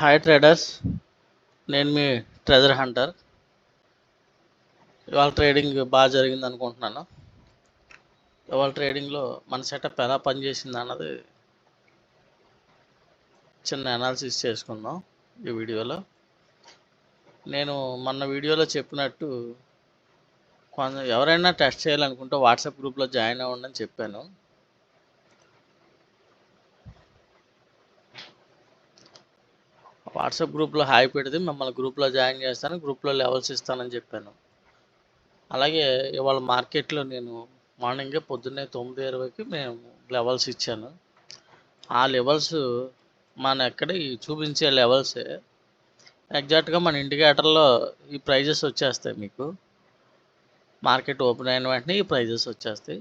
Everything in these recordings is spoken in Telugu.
హాయ్ ట్రేడర్స్, నేను మీ ట్రెజర్ హంటర్. ఇవాళ ట్రేడింగ్ బాగా జరిగింది అనుకుంటున్నాను. ఇవాళ ట్రేడింగ్లో మన సెటప్ ఎలా పనిచేసింది అన్నది చిన్న అనాలిసిస్ చేసుకుందాం ఈ వీడియోలో. నేను మొన్న వీడియోలో చెప్పినట్టు ఎవరైనా టెస్ట్ చేయాలనుకుంటే వాట్సాప్ గ్రూప్లో జాయిన్ అవ్వండి అని చెప్పాను. వాట్సాప్ గ్రూప్లో హాయ్ పెడితే మిమ్మల్ని గ్రూప్లో జాయిన్ చేస్తాను, గ్రూప్లో లెవెల్స్ ఇస్తానని చెప్పాను. అలాగే ఇవాళ మార్కెట్లో నేను మార్నింగే పొద్దున్నే 9:20కి మేము లెవెల్స్ ఇచ్చాను. ఆ లెవెల్స్ మన ఎక్కడ చూపించే లెవెల్సే ఎగ్జాక్ట్గా మన ఇండికేటర్లో ఈ ప్రైజెస్ వచ్చేస్తాయి. మీకు మార్కెట్ ఓపెన్ అయిన వెంటనే ఈ ప్రైజెస్ వచ్చేస్తాయి.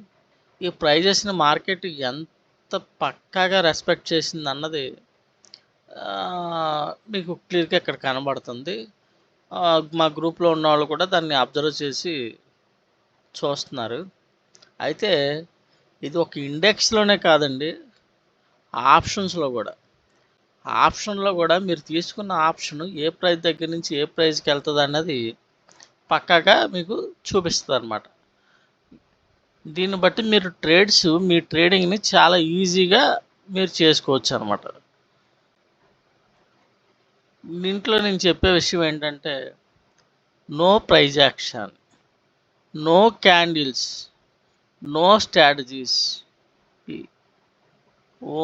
ఈ ప్రైజెస్ని మార్కెట్ ఎంత పక్కాగా రెస్పెక్ట్ చేసింది అన్నది మీకు క్లియర్గా ఇక్కడ కనబడుతుంది. మా గ్రూప్లో ఉన్న వాళ్ళు కూడా దాన్ని అబ్జర్వ్ చేసి చూస్తున్నారు. అయితే ఇది ఒక ఇండెక్స్లోనే కాదండి, ఆప్షన్లో కూడా మీరు తీసుకున్న ఆప్షన్ ఏ ప్రైస్ దగ్గర నుంచి ఏ ప్రైస్కి వెళ్తుంది అన్నది పక్కాగా మీకు చూపిస్తుంది అన్నమాట. దీన్ని బట్టి మీరు మీ ట్రేడింగ్ని చాలా ఈజీగా మీరు చేసుకోవచ్చు అన్నమాట. దీంట్లో నేను చెప్పే విషయం ఏంటంటే, no price action, no candles, no strategies,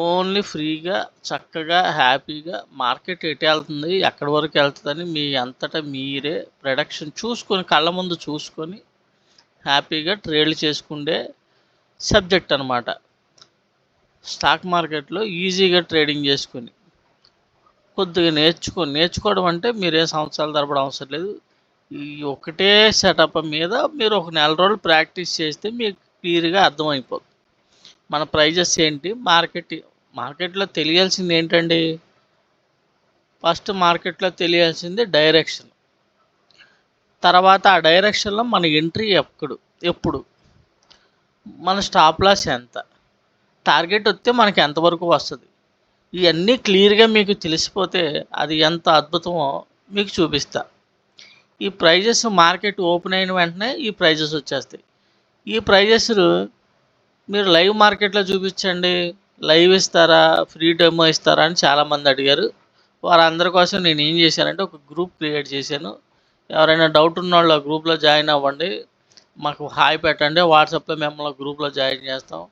only ఫ్రీగా చక్కగా హ్యాపీగా మార్కెట్ ఎటు వెళ్తుంది, ఎక్కడి వరకు వెళ్తుందని మీ అంతటా మీరే ప్రొడక్షన్ చూసుకొని కళ్ళ ముందు చూసుకొని హ్యాపీగా ట్రేడ్లు చేసుకుండే సబ్జెక్ట్ అన్నమాట. స్టాక్ మార్కెట్లో ఈజీగా ట్రేడింగ్ చేసుకొని కొద్దిగా నేర్చుకోవడం అంటే మీరేం సంవత్సరాల తరబడి అవసరం లేదు. ఈ ఒకటే సెటప్ మీద మీరు ఒక నెల రోజులు ప్రాక్టీస్ చేస్తే మీకు క్లియర్గా అర్థమైపోతుంది మన ప్రైజెస్ ఏంటి. మార్కెట్లో తెలియాల్సింది ఏంటండి, ఫస్ట్ మార్కెట్లో తెలియాల్సింది డైరెక్షన్. తర్వాత ఆ డైరెక్షన్లో మన ఎంట్రీ ఎప్పుడు, మన స్టాప్ లాస్ ఎంత, టార్గెట్ వస్తే మనకి ఎంతవరకు వస్తుంది, ఇవన్నీ క్లియర్గా మీకు తెలిసిపోతే అది ఎంత అద్భుతమో మీకు చూపిస్తా. ఈ ప్రైజెస్ మార్కెట్ ఓపెన్ అయిన వెంటనే ఈ ప్రైజెస్ వచ్చేస్తాయి. ఈ ప్రైజెస్ మీరు లైవ్ మార్కెట్లో చూపించండి, లైవ్ ఇస్తారా, ఫ్రీ డెమో ఇస్తారా అని చాలామంది అడిగారు. వారందరి కోసం నేను ఏం చేశానంటే ఒక గ్రూప్ క్రియేట్ చేశాను. ఎవరైనా డౌట్ ఉన్న వాళ్ళు ఆ గ్రూప్లో జాయిన్ అవ్వండి, మాకు హాయ్ పెట్టండి, వాట్సాప్లో మిమ్మల్ని గ్రూప్లో జాయిన్ చేస్తాం,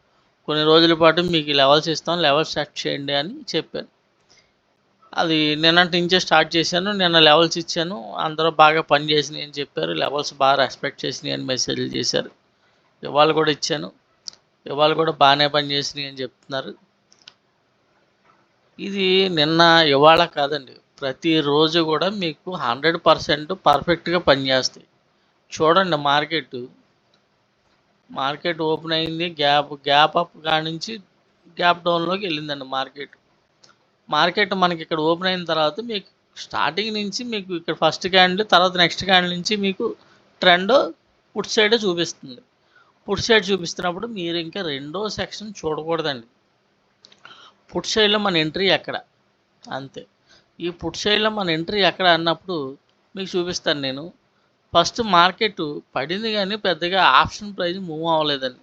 కొన్ని రోజుల పాటు మీకు లెవెల్స్ ఇస్తాం, లెవెల్స్ సెట్ చేయండి అని చెప్పాను. అది నిన్నటి నుంచే స్టార్ట్ చేశాను. నిన్న లెవెల్స్ ఇచ్చాను, అందరూ బాగా పనిచేసినాయి అని చెప్పారు, లెవెల్స్ బాగా రెస్పెక్ట్ చేసినాయి అని మెసేజ్లు చేశారు. ఇవాళ కూడా ఇచ్చాను, ఇవాళ కూడా బాగానే పనిచేసినాయి అని చెప్తున్నారు. ఇది నిన్న ఇవాళ కాదండి, ప్రతిరోజు కూడా మీకు 100% పర్ఫెక్ట్గా పనిచేస్తాయి. చూడండి, మార్కెట్ ఓపెన్ అయింది, గ్యాప్ అప్ కాడి నుంచి గ్యాప్ డౌన్లోకి వెళ్ళిందండి మార్కెట్ మనకి ఇక్కడ ఓపెన్ అయిన తర్వాత మీకు స్టార్టింగ్ నుంచి మీకు ఇక్కడ ఫస్ట్ క్యాండిల్, తర్వాత నెక్స్ట్ క్యాండిల్ నుంచి మీకు ట్రెండ్ పుట్ సైడ్ చూపిస్తుంది. పుట్ సైడ్ చూపిస్తున్నప్పుడు మీరు ఇంకా రెండో సెక్షన్ చూడకూడదండి. పుట్ సైడ్లో మన ఎంట్రీ ఎక్కడ, అంతే. ఈ పుట్ సైడ్లో మన ఎంట్రీ ఎక్కడ అన్నప్పుడు మీకు చూపిస్తాను నేను. ఫస్ట్ మార్కెట్ పడింది కానీ పెద్దగా ఆప్షన్ ప్రైస్ మూవ్ అవ్వలేదండి,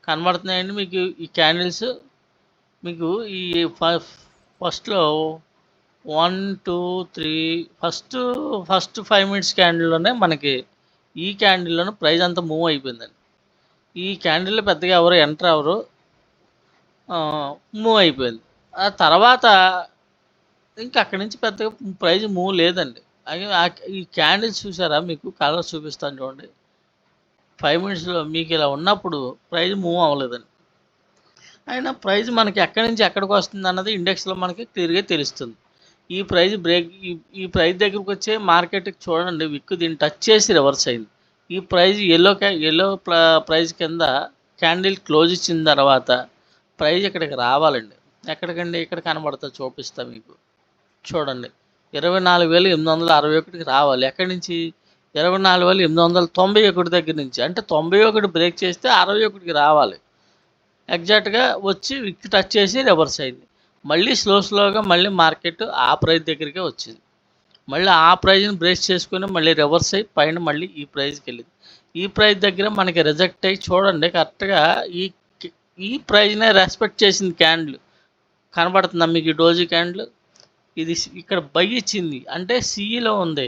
కనబడుతున్నాయండి మీకు ఈ క్యాండిల్స్. మీకు ఈ ఫస్ట్లో 1 2 3 ఫస్ట్ 5 మినిట్స్ క్యాండిల్లోనే మనకి ఈ క్యాండిల్లోనే ప్రైస్ అంతా మూవ్ అయిపోయిందండి. ఈ క్యాండిల్లో పెద్దగా ఎవరు ఎంటర్ అవ్వరు, మూవ్ అయిపోయింది. ఆ తర్వాత ఇంకా అక్కడి నుంచి పెద్దగా ప్రైజ్ మూవ్ లేదండి. ఈ క్యాండిల్స్ చూసారా, మీకు కలర్స్ చూపిస్తాను చూడండి. 5 మినిట్స్లో మీకు ఇలా ఉన్నప్పుడు ప్రైజ్ మూవ్ అవ్వలేదండి. అయినా ప్రైజ్ మనకి ఎక్కడి నుంచి ఎక్కడికి వస్తుంది అన్నది ఇండెక్స్లో మనకి క్లియర్గా తెలుస్తుంది. ఈ ప్రైజ్ ఈ ప్రైజ్ దగ్గరకు వచ్చే మార్కెట్కి చూడండి, విక్కు దీన్ని టచ్ చేసి రివర్స్ అయింది. ఈ ప్రైజ్ ఎల్లో ప్రైజ్ కింద క్యాండిల్ క్లోజ్ ఇచ్చిన తర్వాత ప్రైజ్ ఇక్కడికి రావాలండి. ఎక్కడికండి, ఇక్కడ కనబడుతుంది, చూపిస్తా మీకు. చూడండి, 24,861కి రావాలి. ఎక్కడి నుంచి, 24,891 దగ్గర నుంచి. అంటే 91 బ్రేక్ చేస్తే 61కి రావాలి. ఎగ్జాక్ట్గా వచ్చి విక్ టచ్ చేసి రివర్స్ అయింది. మళ్ళీ స్లోగా మళ్ళీ మార్కెట్ ఆ ప్రైస్ దగ్గరికే వచ్చింది. మళ్ళీ ఆ ప్రైజ్ని బ్రేక్ చేసుకొని మళ్ళీ రివర్స్ అయ్యి పైన మళ్ళీ ఈ ప్రైజ్కి వెళ్ళింది. ఈ ప్రైస్ దగ్గర మనకి రిజెక్ట్ అయ్యి చూడండి కరెక్ట్గా ఈ ఈ ప్రైజ్నే రెస్పెక్ట్ చేసింది క్యాండిల్. కనబడుతుందా మీకు ఈ డోజీ క్యాండిల్? ఇది ఇక్కడ బై ఇచ్చింది అంటే సిఈలో ఉంది,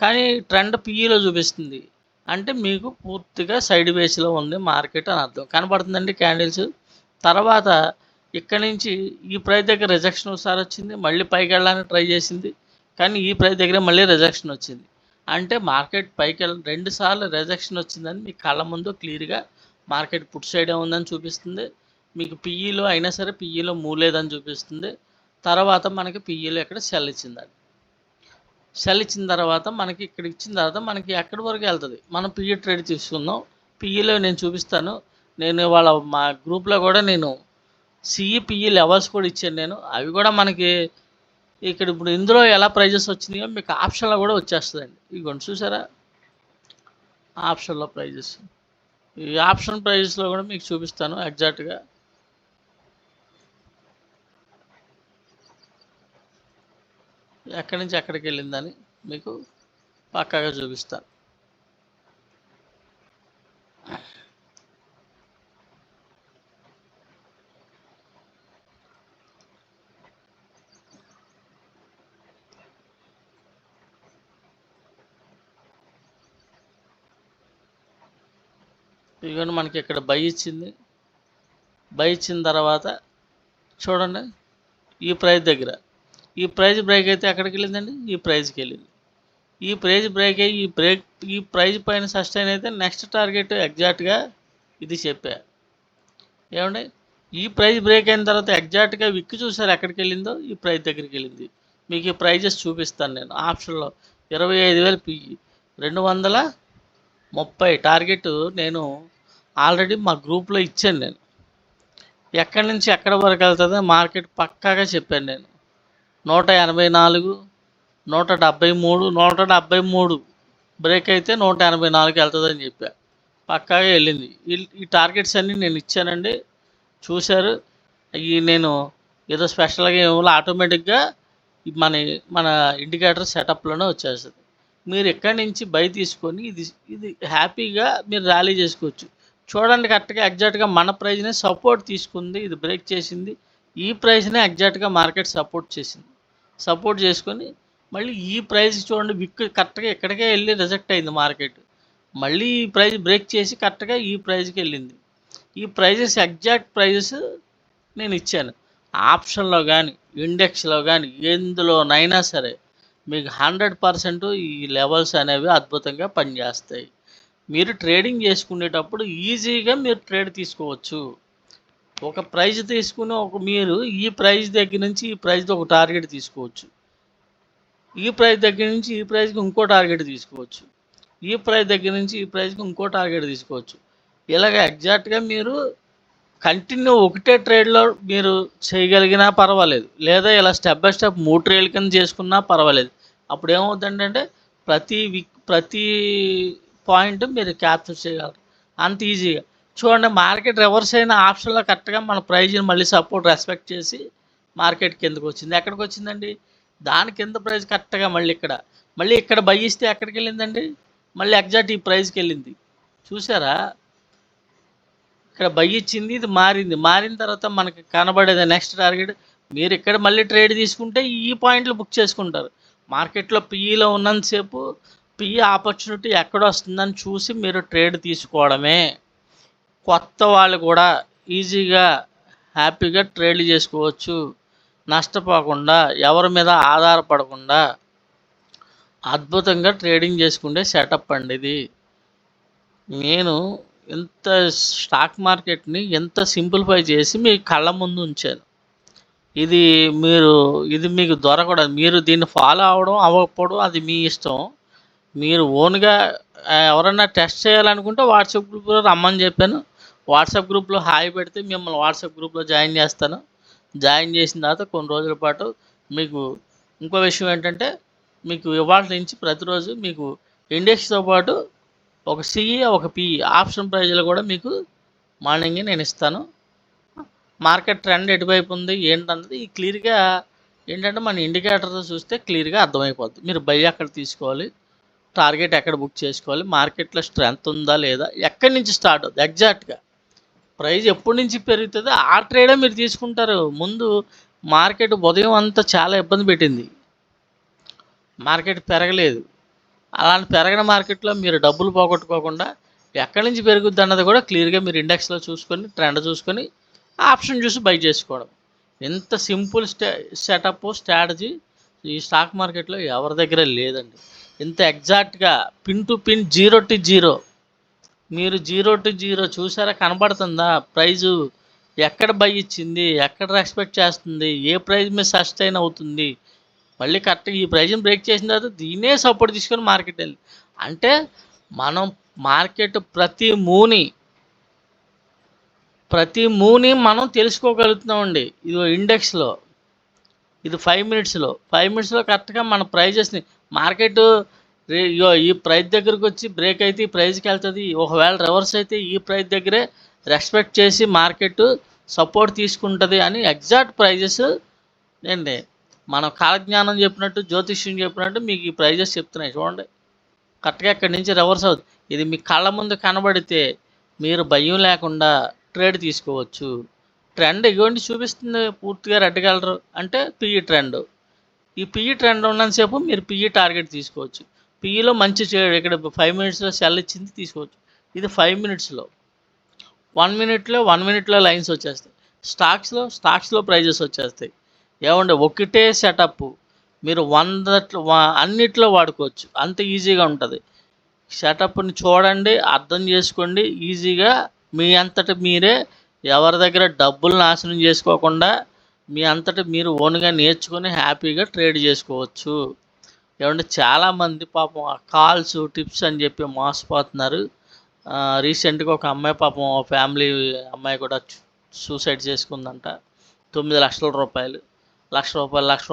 కానీ ట్రెండ్ పిఈలో చూపిస్తుంది. అంటే మీకు పూర్తిగా సైడ్ వేస్లో ఉంది మార్కెట్ అని అర్థం. కనబడుతుందండి క్యాండిల్స్. తర్వాత ఇక్కడ నుంచి ఈ ప్రైస్ దగ్గర రిజెక్షన్ ఒకసారి వచ్చింది, మళ్ళీ పైకి వెళ్ళడానికి ట్రై చేసింది, కానీ ఈ ప్రైస్ దగ్గర మళ్ళీ రిజెక్షన్ వచ్చింది. అంటే మార్కెట్ పైకి వెళ్ళి 2 సార్లు రిజెక్షన్ వచ్చిందని మీ కళ్ళ ముందు క్లియర్గా మార్కెట్ పుట్ సైడే ఉందని చూపిస్తుంది. మీకు పిఈలో అయినా సరే పిఈలో మూవ్ లేదని చూపిస్తుంది. తర్వాత మనకి పిఈలో ఇక్కడ సెల్ ఇచ్చిందండి. సెల్ ఇచ్చిన తర్వాత మనకి ఇక్కడ ఇచ్చిన తర్వాత మనకి ఎక్కడి వరకు వెళ్తుంది. మనం పిఈ ట్రేడ్ తీసుకుందాం. పిఈలో నేను చూపిస్తాను. నేను వాళ్ళ మా గ్రూప్లో కూడా నేను సిఈ పిఈ లెవెల్స్ కూడా ఇచ్చాను నేను. అవి కూడా మనకి ఇక్కడ ఇప్పుడు ఇందులో ఎలా ప్రైజెస్ వచ్చినాయో మీకు ఆప్షన్లో కూడా వచ్చేస్తుందండి. ఇదిగోండి చూసారా ఆప్షన్లో ప్రైజెస్. ఈ ఆప్షన్ ప్రైజెస్లో కూడా మీకు చూపిస్తాను ఎగ్జాక్ట్గా. ఎక్కడి నుంచి ఎక్కడికి వెళ్ళిందని మీకు పక్కాగా చూపిస్తాను. ఇదిగోండి మనకి ఇక్కడ బై ఇచ్చింది. బై ఇచ్చిన తర్వాత చూడండి ఈ ప్రైస్ దగ్గర ఈ ప్రైస్ బ్రేక్ అయితే ఎక్కడికి వెళ్ళిందండి? ఈ ప్రైస్కి వెళ్ళింది. ఈ ప్రైస్ బ్రేక్ అయ్యి ఈ ప్రైస్ పైన సస్టైన్ అయితే నెక్స్ట్ టార్గెట్ ఎగ్జాక్ట్గా ఇది చెప్పా. ఏమండి ఈ ప్రైస్ బ్రేక్ అయిన తర్వాత ఎగ్జాక్ట్గా విక్కి చూసారు ఎక్కడికి వెళ్ళిందో? ఈ ప్రైస్ దగ్గరికి వెళ్ళింది. మీకు ఈ ప్రైజెస్ చూపిస్తాను నేను ఆప్షన్లో. 25,000 పిఈ 230 టార్గెట్ నేను ఆల్రెడీ మా గ్రూప్లో ఇచ్చాను. నేను ఎక్కడి నుంచి ఎక్కడి వరకు వెళ్తుందో మార్కెట్ పక్కాగా చెప్పాను నేను. 184, 173, 173 బ్రేక్ అయితే 184 వెళ్తుందని చెప్పా. పక్కాగా వెళ్ళింది. ఈ టార్గెట్స్ అన్నీ నేను ఇచ్చానండి, చూశారు. ఈ నేను ఏదో స్పెషల్గా ఏమో ఆటోమేటిక్గా మన మన ఇండికేటర్ సెటప్లోనే వచ్చేస్తుంది. మీరు ఎక్కడి నుంచి బై తీసుకొని ఇది హ్యాపీగా మీరు ర్యాలీ చేసుకోవచ్చు. చూడండి కరెక్ట్గా ఎగ్జాక్ట్గా మన ప్రైజ్నే సపోర్ట్ తీసుకుంది, ఇది బ్రేక్ చేసింది. ఈ ప్రైజ్నే ఎగ్జాక్ట్గా మార్కెట్ సపోర్ట్ చేసింది. సపోర్ట్ చేసుకొని మళ్ళీ ఈ ప్రైస్ చూడండి విక్ కరెక్ట్గా ఎక్కడికే వెళ్ళి రిజెక్ట్ అయింది మార్కెట్. మళ్ళీ ఈ ప్రైస్ బ్రేక్ చేసి కరెక్ట్గా ఈ ప్రైస్కి వెళ్ళింది. ఈ ప్రైజెస్ ఎగ్జాక్ట్ ప్రైజెస్ నేను ఇచ్చాను. ఆప్షన్లో కానీ ఇండెక్స్లో కానీ ఎందులోనైనా సరే మీకు 100% ఈ లెవెల్స్ అనేవి అద్భుతంగా పనిచేస్తాయి. మీరు ట్రేడింగ్ చేసుకునేటప్పుడు ఈజీగా మీరు ట్రేడ్ తీసుకోవచ్చు. ఒక ప్రైజ్ తీసుకుని మీరు ఈ ప్రైజ్ దగ్గర నుంచి ఈ ప్రైజ్ ఒక టార్గెట్ తీసుకోవచ్చు. ఈ ప్రైజ్ దగ్గర నుంచి ఈ ప్రైజ్కి ఇంకో టార్గెట్ తీసుకోవచ్చు. ఈ ప్రైజ్ దగ్గర నుంచి ఈ ప్రైజ్కి ఇంకో టార్గెట్ తీసుకోవచ్చు. ఇలాగ ఎగ్జాక్ట్గా మీరు కంటిన్యూ ఒకటే ట్రేడ్లో మీరు చేయగలిగినా పర్వాలేదు, లేదా ఇలా స్టెప్ బై స్టెప్ 3 ట్రేడ్ల కింద చేసుకున్నా పర్వాలేదు. అప్పుడు ఏమవుతుందంటే ప్రతి పాయింట్ మీరు క్యాప్చర్ చేయగలరు అంత ఈజీగా. చూడండి మార్కెట్ రివర్స్ అయిన ఆప్షన్లో కరెక్ట్గా మన ప్రైజ్ని మళ్ళీ సపోర్ట్ రెస్పెక్ట్ చేసి మార్కెట్ కిందకు వచ్చింది. ఎక్కడికి వచ్చిందండి? దాని కింద ప్రైస్ కరెక్ట్గా మళ్ళీ ఇక్కడ బై ఇస్తే ఎక్కడికి వెళ్ళిందండి? మళ్ళీ ఎగ్జాక్ట్ ఈ ప్రైస్కి వెళ్ళింది. చూసారా? ఇక్కడ బై ఇచ్చింది, ఇది మారిన తర్వాత మనకి కనబడేది నెక్స్ట్ టార్గెట్. మీరు ఇక్కడ మళ్ళీ ట్రేడ్ తీసుకుంటే ఈ పాయింట్లు బుక్ చేసుకుంటారు. మార్కెట్లో పిఈలో ఉన్నంతసేపు పిఈ ఆపర్చునిటీ ఎక్కడ వస్తుందని చూసి మీరు ట్రేడ్ తీసుకోవడమే. కొత్త వాళ్ళు కూడా ఈజీగా హ్యాపీగా ట్రేడ్లు చేసుకోవచ్చు, నష్టపోకుండా, ఎవరి మీద ఆధారపడకుండా అద్భుతంగా ట్రేడింగ్ చేసుకుంటే సెటప్ అండి ఇది. నేను ఎంత స్టాక్ మార్కెట్ని ఎంత సింప్లిఫై చేసి మీ కళ్ళ ముందు ఉంచాను. ఇది మీకు దొరకడం, మీరు దీన్ని ఫాలో అవ్వకపోవడం అది మీ ఇష్టం. మీరు ఓన్గా ఎవరన్నా టెస్ట్ చేయాలనుకుంటే వాట్సాప్ గ్రూప్లో రమ్మని చెప్పాను. వాట్సాప్ గ్రూప్లో హాయ్ పెడితే మిమ్మల్ని వాట్సాప్ గ్రూప్లో జాయిన్ చేస్తాను. జాయిన్ చేసిన తర్వాత కొన్ని రోజుల పాటు మీకు ఇంకో విషయం ఏంటంటే, మీకు ఇవాళ నుంచి ప్రతిరోజు మీకు ఇండెక్స్తో పాటు ఒక సిఈ ఒక పిఈ ఆప్షన్ ప్రైజ్లు కూడా మీకు మార్నింగే నేను ఇస్తాను. మార్కెట్ ట్రెండ్ ఎటువైపు ఉంది ఏంటన్నది ఈ క్లియర్గా ఏంటంటే మన ఇండికేటర్తో చూస్తే క్లియర్గా అర్థమైపోద్ది. మీరు బై ఎక్కడ తీసుకోవాలి, టార్గెట్ ఎక్కడ బుక్ చేసుకోవాలి, మార్కెట్లో స్ట్రెంత్ ఉందా లేదా, ఎక్కడి నుంచి స్టార్ట్ అవుతుంది ఎగ్జాక్ట్గా, ప్రైస్ ఎప్పటి నుంచి పెరుగుతుందో ఆ ట్రేడే మీరు తీసుకుంటారు. ముందు మార్కెట్ ఉదయం అంతా చాలా ఇబ్బంది పెట్టింది, మార్కెట్ పెరగలేదు. అలాంటి పెరగని మార్కెట్లో మీరు డబ్బులు పోగొట్టుకోకుండా ఎక్కడి నుంచి పెరుగుద్ది అన్నది కూడా క్లియర్గా మీరు ఇండెక్స్లో చూసుకొని ట్రెండ్ చూసుకొని ఆప్షన్ చూసి బై చేసుకోవడం. ఎంత సింపుల్ సెటప్ స్ట్రాటజీ ఈ స్టాక్ మార్కెట్లో ఎవరి దగ్గర లేదండి. ఇంత ఎగ్జాక్ట్గా pin to pin, zero to zero, మీరు జీరో టు జీరో చూసారా, కనబడుతుందా ప్రైజు ఎక్కడ బై ఇచ్చింది, ఎక్కడ రెస్పెక్ట్ చేస్తుంది, ఏ ప్రైజ్ మీద సస్టైన్ అవుతుంది, మళ్ళీ కరెక్ట్గా ఈ ప్రైజ్ని బ్రేక్ చేసిన తర్వాత దీన్నే సపోర్ట్ తీసుకొని మార్కెట్ వెళ్ళి, అంటే మనం మార్కెట్ ప్రతి మూని మనం తెలుసుకోగలుగుతున్నామండి. ఇది ఇండెక్స్లో, ఇది 5 మినిట్స్లో కరెక్ట్గా మన ప్రైజెస్ని మార్కెట్ ఈ ప్రైస్ దగ్గరకు వచ్చి బ్రేక్ అయితే ఈ ప్రైజ్కి వెళ్తుంది, ఒకవేళ రివర్స్ అయితే ఈ ప్రైస్ దగ్గరే రెస్పెక్ట్ చేసి మార్కెట్ సపోర్ట్ తీసుకుంటుంది అని ఎగ్జాక్ట్ ప్రైజెస్ అండి. మనం కాలజ్ఞానం చెప్పినట్టు, జ్యోతిష్యం చెప్పినట్టు మీకు ఈ ప్రైజెస్ చెప్తున్నాయి చూడండి. కరెక్ట్గా ఇక్కడి నుంచి రివర్స్ అవుతుంది. ఇది మీ కళ్ళ ముందు కనబడితే మీరు భయం లేకుండా ట్రేడ్ తీసుకోవచ్చు. ట్రెండ్ ఇటువంటి చూపిస్తుంది పూర్తిగా రెడ్ కలర్ అంటే పిఈ ట్రెండ్. ఈ పిఈ ట్రెండ్ ఉన్నంతసేపు మీరు పిఈ టార్గెట్ తీసుకోవచ్చు. పిఈలో మంచి ట్రేడ్ ఇక్కడ 5 మినిట్స్లో సెల్ ఇచ్చింది తీసుకోవచ్చు. ఇది 5 మినిట్స్లో, 1 మినిట్లో లైన్స్ వచ్చేస్తాయి. స్టాక్స్లో ప్రైజెస్ వచ్చేస్తాయి. ఏమంటే ఒకటే సెటప్ మీరు అన్నిట్లో వాడుకోవచ్చు, అంత ఈజీగా ఉంటుంది. సెటప్ని చూడండి, అర్థం చేసుకోండి, ఈజీగా మీ అంతటా మీరే ఎవరి దగ్గర డబ్బులు నాశనం చేసుకోకుండా మీ అంతటా మీరు ఓన్గా నేర్చుకొని హ్యాపీగా ట్రేడ్ చేసుకోవచ్చు. ఏమంటే చాలామంది పాపం కాల్స్ టిప్స్ అని చెప్పి మోసపోతున్నారు. రీసెంట్గా ఒక అమ్మాయి పాపం ఫ్యామిలీ అమ్మాయి కూడా సూసైడ్ చేసుకుందంట. 9 లక్షల రూపాయలు, లక్ష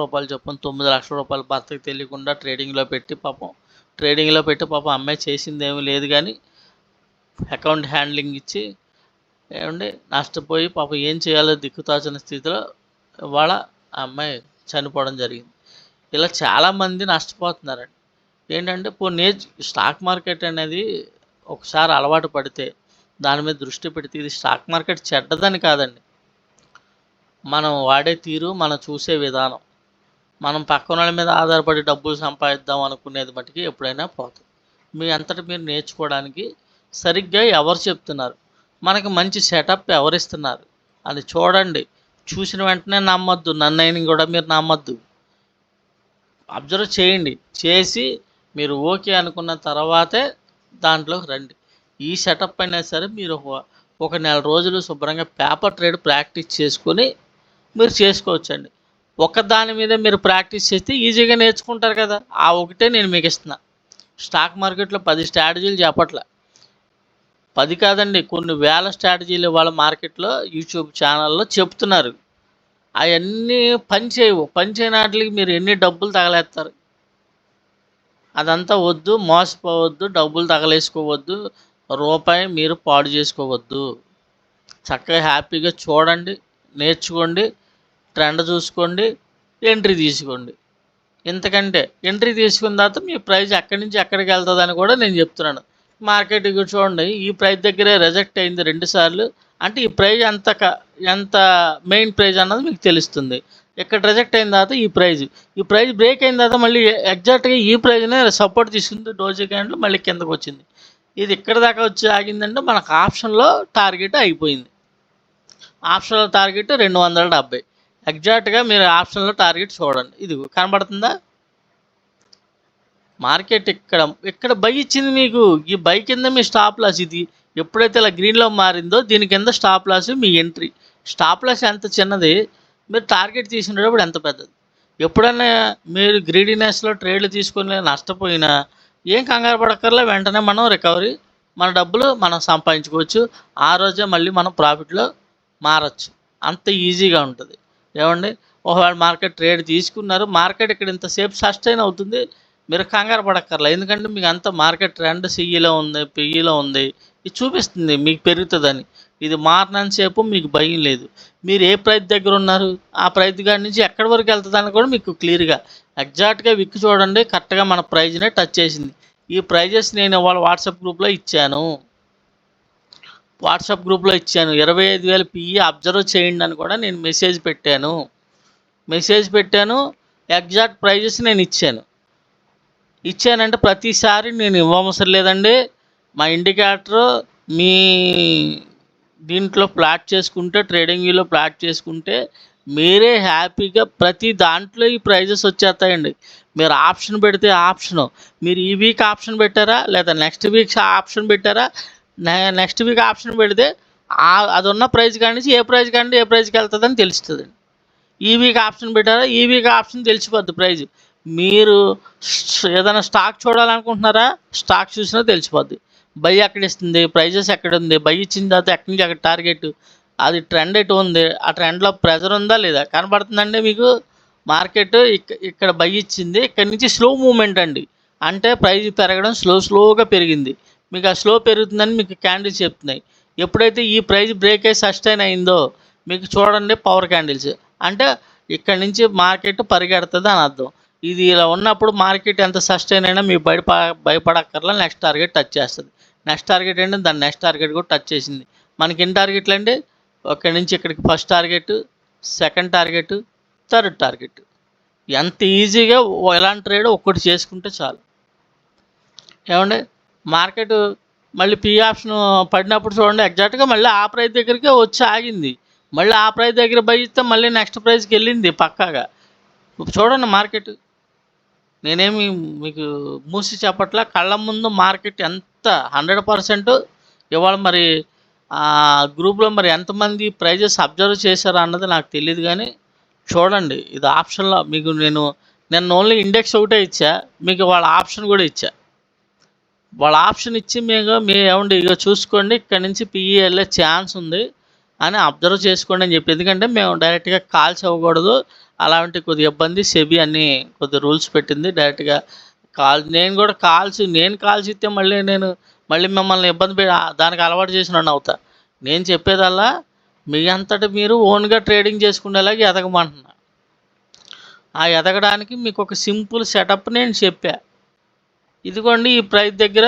రూపాయలు చొప్పున 9 లక్షల రూపాయలు భర్తకి తెలియకుండా ట్రేడింగ్లో పెట్టి పాపం అమ్మాయి చేసింది ఏమీ లేదు, కానీ అకౌంట్ హ్యాండ్లింగ్ ఇచ్చి ఏమండి నష్టపోయి పాపం ఏం చేయాలో దిక్కుతాచిన స్థితిలో వాళ్ళ అమ్మాయి చనిపోవడం జరిగింది. ఇలా చాలామంది నష్టపోతున్నారండి. ఏంటంటే స్టాక్ మార్కెట్ అనేది ఒకసారి అలవాటు పడితే, దాని మీద దృష్టి పెడితే, ఇది స్టాక్ మార్కెట్ చెడ్డదని కాదండి, మనం వాడే తీరు, మనం చూసే విధానం, మనం పక్కన వాళ్ళ మీద ఆధారపడి డబ్బులు సంపాదిద్దాం అనుకునేది మటుకి ఎప్పుడైనా పోతుంది. మీ అంతటా మీరు నేర్చుకోవడానికి సరిగ్గా ఎవరు చెప్తున్నారు, మనకి మంచి సెటప్ ఎవరిస్తున్నారు అది చూడండి. చూసిన వెంటనే నమ్మొద్దు, నన్నైనా కూడా మీరు నమ్మొద్దు. అబ్జర్వ్ చేయండి, చేసి మీరు ఓకే అనుకున్న తర్వాతే దాంట్లోకి రండి. ఈ సెటప్ అయినా సరే మీరు ఒక నెల రోజులు శుభ్రంగా పేపర్ ట్రేడ్ ప్రాక్టీస్ చేసుకొని మీరు చేసుకోవచ్చండి. దాని మీద మీరు ప్రాక్టీస్ చేస్తే ఈజీగా నేర్చుకుంటారు కదా. ఆ ఒకటే నేను మీకు ఇస్తున్నా. స్టాక్ మార్కెట్లో 10 స్ట్రాటజీలు చెప్పట్లే, 10 కాదండి, కొన్ని వేల స్ట్రాటజీలు వాళ్ళ మార్కెట్లో యూట్యూబ్ ఛానల్లో చెప్తున్నారు. అవన్నీ పనిచేయవు. పనిచేయని వాటికి మీరు ఎన్ని డబ్బులు తగలేస్తారు. అదంతా వద్దు, మోసపోవద్దు, డబ్బులు తగలేసుకోవద్దు, రూపాయి మీరు పాడు చేసుకోవద్దు. చక్కగా హ్యాపీగా చూడండి, నేర్చుకోండి, ట్రెండ్ చూసుకోండి, ఎంట్రీ తీసుకోండి. ఎందుకంటే ఎంట్రీ తీసుకున్న తర్వాత మీ ప్రైస్ ఎక్కడి నుంచి ఎక్కడికి వెళ్తుందని కూడా నేను చెప్తున్నాను. మార్కెట్ చూడండి, ఈ ప్రైస్ దగ్గరే రిజెక్ట్ అయింది 2 సార్లు, అంటే ఈ ప్రైజ్ ఎంత మెయిన్ ప్రైజ్ అన్నది మీకు తెలుస్తుంది. ఇక్కడ రిజెక్ట్ అయిన తర్వాత ఈ ప్రైజ్ బ్రేక్ అయిన తర్వాత మళ్ళీ ఎగ్జాక్ట్గా ఈ ప్రైజ్నే సపోర్ట్ తీసుకుంది, డోజీ క్యాండిల్ మళ్ళీ కిందకు వచ్చింది. ఇది ఇక్కడ దాకా వచ్చి ఆగిందంటే మనకు ఆప్షన్లో టార్గెట్ అయిపోయింది. ఆప్షన్లో టార్గెట్ 270. ఎగ్జాక్ట్గా మీరు ఆప్షన్లో టార్గెట్ చూడండి, ఇది కనబడుతుందా. మార్కెట్ ఇక్కడ బై ఇచ్చింది మీకు, ఈ బై కింద మీ స్టాప్ లాస్. ఇది ఎప్పుడైతే ఇలా గ్రీన్లో మారిందో దీని కింద స్టాప్ లాస్, మీ ఎంట్రీ. స్టాప్ లాస్ ఎంత చిన్నది, మీరు టార్గెట్ తీసుకునేటప్పుడు ఎంత పెద్దది. ఎప్పుడైనా మీరు గ్రీడీనెస్లో ట్రేడ్లు తీసుకుని నష్టపోయినా ఏం కంగారు పడక్కర్లే, వెంటనే మనం రికవరీ, మన డబ్బులు మనం సంపాదించుకోవచ్చు. ఆ రోజే మళ్ళీ మనం ప్రాఫిట్లో మారచ్చు, అంత ఈజీగా ఉంటుంది. ఏమండి, ఒకవేళ మార్కెట్ ట్రేడ్ తీసుకున్నారు, మార్కెట్ ఇక్కడ ఇంతసేపు సస్టైన్ అవుతుంది, మీరు కంగారు పడక్కర్లే. ఎందుకంటే మీకు అంత మార్కెట్ ట్రెండ్ సిఈలో ఉంది, పిఈలో ఉంది, ఇది చూపిస్తుంది మీకు పెరుగుతుందని. ఇది మారినంతసేపు మీకు భయం లేదు. మీరు ఏ ప్రైస్ దగ్గర ఉన్నారు, ఆ ప్రైస్ కాడి నుంచి ఎక్కడి వరకు వెళ్తుందని కూడా మీకు క్లియర్గా ఎగ్జాక్ట్గా విక్కి చూడండి, కరెక్ట్గా మన ప్రైజ్నే టచ్ చేసింది. ఈ ప్రైజెస్ నేను ఇవాళ వాట్సాప్ గ్రూప్లో ఇచ్చాను. 25,000 పిఈ అబ్జర్వ్ చేయండి అని కూడా నేను మెసేజ్ పెట్టాను. ఎగ్జాక్ట్ ప్రైజెస్ నేను ఇచ్చానంటే ప్రతిసారి నేను ఇవ్వవసరం లేదండి. మా ఇండికేటర్ మీ దీంట్లో ప్లాట్ చేసుకుంటే, ట్రేడింగ్ వ్యూలో ప్లాట్ చేసుకుంటే మీరే హ్యాపీగా ప్రతి దాంట్లో ఈ ప్రైజెస్ వచ్చేస్తాయండి. మీరు ఆప్షన్ పెడితే ఆప్షను, మీరు ఈ వీక్ ఆప్షన్ పెట్టారా లేదా నెక్స్ట్ వీక్ ఆప్షన్ పెట్టారా, నెక్స్ట్ వీక్ ఆప్షన్ పెడితే అది ఉన్న ప్రైజ్ కాడి నుంచి ఏ ప్రైజ్కి వెళ్తుందని తెలుస్తుందండి. ఈ వీక్ ఆప్షన్ పెట్టారా, ఈ వీక్ ఆప్షన్ తెలిసిపోద్ది ప్రైజ్. మీరు ఏదైనా స్టాక్ చూడాలనుకుంటున్నారా, స్టాక్ చూసినా తెలిసిపోద్ది. బై ఎక్కడ ఇస్తుంది, ప్రైజెస్ ఎక్కడ ఉంది, బై ఇచ్చిన తర్వాత ఎక్కడి నుంచి అక్కడ టార్గెట్, అది ట్రెండ్ ఎటు ఉంది, ఆ ట్రెండ్లో ప్రెజర్ ఉందా లేదా కనబడుతుందండి మీకు. మార్కెట్ ఇక్కడ బై ఇచ్చింది, ఇక్కడ నుంచి స్లో మూమెంట్ అండి, అంటే ప్రైజ్ పెరగడం స్లోగా పెరిగింది. మీకు ఆ స్లో పెరుగుతుందని మీకు క్యాండిల్స్ చెప్తున్నాయి. ఎప్పుడైతే ఈ ప్రైజ్ బ్రేక్ అయ్యి సస్టైన్ అయిందో మీకు చూడండి పవర్ క్యాండిల్స్, అంటే ఇక్కడ నుంచి మార్కెట్ పరిగెడుతుంది అని అర్థం. ఇది ఇలా ఉన్నప్పుడు మార్కెట్ ఎంత సస్టైన్ అయినా మీరు భయపడక్కర్లా, నెక్స్ట్ టార్గెట్ టచ్ చేస్తుంది. నెక్స్ట్ టార్గెట్ ఏంటంటే దాని నెక్స్ట్ టార్గెట్ కూడా టచ్ చేసింది. మనకి ఎన్ని టార్గెట్లు అండి, అక్కడి నుంచి ఇక్కడికి first target, second target, third target. ఎంత ఈజీగా ఎలాంటి ట్రేడ్ ఒక్కటి చేసుకుంటే చాలు. ఏమండి, మార్కెట్ మళ్ళీ పీ ఆప్షన్ పడినప్పుడు చూడండి ఎగ్జాక్ట్గా మళ్ళీ ఆ ప్రైస్ దగ్గరికే వచ్చి ఆగింది. మళ్ళీ ఆ ప్రైస్ దగ్గర బై ఇస్తే మళ్ళీ నెక్స్ట్ ప్రైస్కి వెళ్ళింది పక్కాగా. చూడండి మార్కెట్, నేనేమి మీకు మూసి చెప్పట్లా, కళ్ళ ముందు మార్కెట్ ఎంత 100%. ఇవాళ మరి ఆ గ్రూప్లో మరి ఎంతమంది ప్రైజెస్ అబ్జర్వ్ చేశారా అన్నది నాకు తెలియదు, కానీ చూడండి ఇది ఆప్షన్లో మీకు నేను ఓన్లీ ఇండెక్స్ ఒకటే ఇచ్చా, మీకు వాళ్ళ ఆప్షన్ కూడా ఇచ్చా. వాళ్ళ ఆప్షన్ ఇచ్చి మీ ఏమండి ఇక చూసుకోండి, ఇక్కడ నుంచి పిఈ వెళ్ళే ఛాన్స్ ఉంది అని అబ్జర్వ్ చేసుకోండి అని చెప్పి. ఎందుకంటే మేము డైరెక్ట్గా కాల్స్ ఇవ్వకూడదు, అలాంటి కొద్దిగా ఇబ్బంది, సెబీ అన్ని కొద్ది రూల్స్ పెట్టింది. డైరెక్ట్గా నేను కాల్స్ ఇస్తే మళ్ళీ మిమ్మల్ని ఇబ్బంది దానికి అలవాటు చేసినట్టు అవుతా. నేను చెప్పేదల్లా మీ అంతటా మీరు ఓన్గా ట్రేడింగ్ చేసుకునేలాగా ఎదగమంటున్నా. ఆ ఎదగడానికి మీకు ఒక సింపుల్ సెటప్ నేను చెప్పా. ఇదిగోండి ఈ ప్రైస్ దగ్గర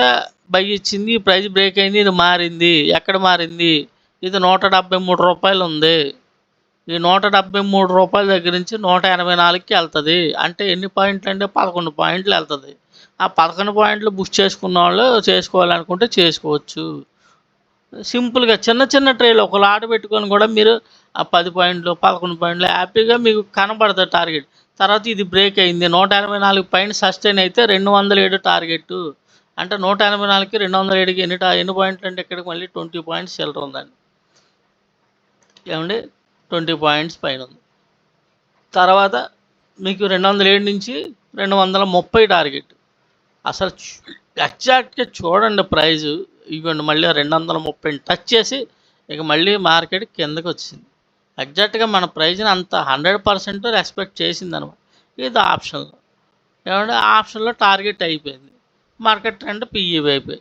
బై ఇచ్చింది, ఈ ప్రైస్ బ్రేక్ అయింది, ఇది మారింది. ఎక్కడ మారింది, ఇది 173 రూపాయలు ఉంది. ఈ 173 రూపాయల దగ్గర నుంచి 184కి వెళ్తుంది. అంటే ఎన్ని పాయింట్లు అంటే 11 పాయింట్లు వెళ్తుంది. ఆ 11 పాయింట్లు బుష్ చేసుకున్న వాళ్ళు చేసుకోవాలనుకుంటే చేసుకోవచ్చు. సింపుల్గా చిన్న ట్రేలు ఒక లాట్ పెట్టుకొని కూడా మీరు ఆ 10 పాయింట్లు 11 పాయింట్లు హ్యాపీగా మీకు కనబడుతుంది టార్గెట్. తర్వాత ఇది బ్రేక్ అయింది, 184 పాయింట్స్ సస్టైన్ అయితే 207 టార్గెట్. అంటే 184కి 207కి ఎన్ని పాయింట్లు అంటే ఇక్కడికి మళ్ళీ 20 పాయింట్స్ చిల్లర ఉందండి. ఏమండి 20 పాయింట్స్ పైన ఉంది. తర్వాత మీకు 207 నుంచి 230 టార్గెట్. అసలు ఎగ్జాక్ట్గా చూడండి ప్రైజు, ఇవ్వండి మళ్ళీ 230 టచ్ చేసి ఇక మళ్ళీ మార్కెట్ కిందకి వచ్చింది. ఎగ్జాక్ట్గా మన ప్రైజ్ని అంత 100% రెస్పెక్ట్ చేసింది అనమాట. ఇది ఆప్షన్లో. ఏమంటే ఆప్షన్లో టార్గెట్ అయిపోయింది, మార్కెట్ ట్రెండ్ పిఈ అయిపోయి.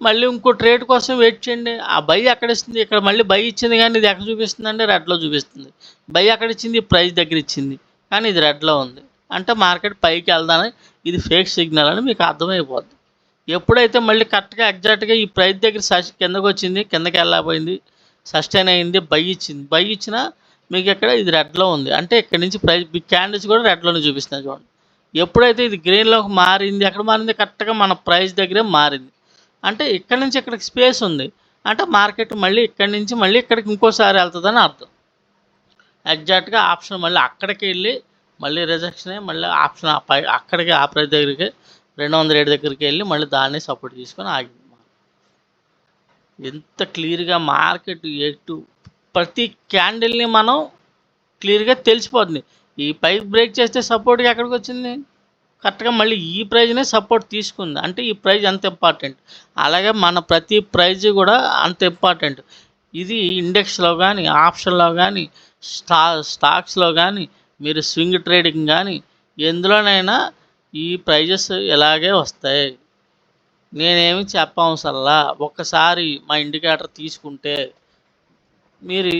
మళ్ళీ ఇంకో ట్రేడ్ కోసం వెయిట్ చేయండి. ఆ బై ఎక్కడ ఇస్తుంది, ఇక్కడ మళ్ళీ బై ఇచ్చింది కానీ ఇది ఎక్కడ చూపిస్తుందండి, రెడ్లో చూపిస్తుంది. బై ఎక్కడ ఇచ్చింది, ప్రైస్ దగ్గర ఇచ్చింది కానీ ఇది రెడ్లో ఉంది. అంటే మార్కెట్ పైకి వెళ్దాని ఇది ఫేక్ సిగ్నల్ అని మీకు అర్థమైపోద్ది. ఎప్పుడైతే మళ్ళీ కరెక్ట్గా ఎగ్జాక్ట్గా ఈ ప్రైస్ దగ్గర కిందకు వచ్చింది, కిందకి వెళ్ళకపోయింది, సస్టైన్ అయింది, బై ఇచ్చినా మీకు ఇక్కడ ఇది రెడ్లో ఉంది. అంటే ఇక్కడ నుంచి ప్రైస్ బిగ్ క్యాండిల్స్ కూడా రెడ్లోనే చూపిస్తున్నాయి చూడండి. ఎప్పుడైతే ఇది గ్రీన్లోకి మారింది, ఎక్కడ మారింది, కరెక్ట్గా మన ప్రైస్ దగ్గరే మారింది. అంటే ఇక్కడ నుంచి ఇక్కడికి స్పేస్ ఉంది, అంటే మార్కెట్ మళ్ళీ ఇక్కడి నుంచి మళ్ళీ ఇక్కడికి ఇంకోసారి వెళ్తుందని అర్థం. ఎగ్జాక్ట్గా ఆప్షన్ మళ్ళీ అక్కడికి వెళ్ళి మళ్ళీ రిజెక్షన్ అయ్యి మళ్ళీ ఆప్షన్ అక్కడికి ఆ ప్రైస్ దగ్గరికి 207 దగ్గరికి వెళ్ళి మళ్ళీ దాన్ని సపోర్ట్ తీసుకొని ఆగింది. ఎంత క్లియర్గా మార్కెట్ ప్రతి క్యాండిల్ని మనం క్లియర్గా తెలిసిపోతుంది. ఈ ప్రైస్ బ్రేక్ చేస్తే సపోర్ట్గా ఎక్కడికి వచ్చింది, కరెక్ట్గా మళ్ళీ ఈ ప్రైజ్నే సపోర్ట్ తీసుకుంది. అంటే ఈ ప్రైజ్ అంత ఇంపార్టెంట్. అలాగే మన ప్రతి ప్రైజ్ కూడా అంత ఇంపార్టెంట్. ఇది ఇండెక్స్లో కానీ, ఆప్షన్లో కానీ, స్టాక్స్లో కానీ, మీరు స్వింగ్ ట్రేడింగ్ కానీ ఎందులోనైనా ఈ ప్రైజెస్ ఇలాగే వస్తాయి. నేనేమి చెప్పవసరలా, ఒక్కసారి మా ఇండికేటర్ తీసుకుంటే మీరు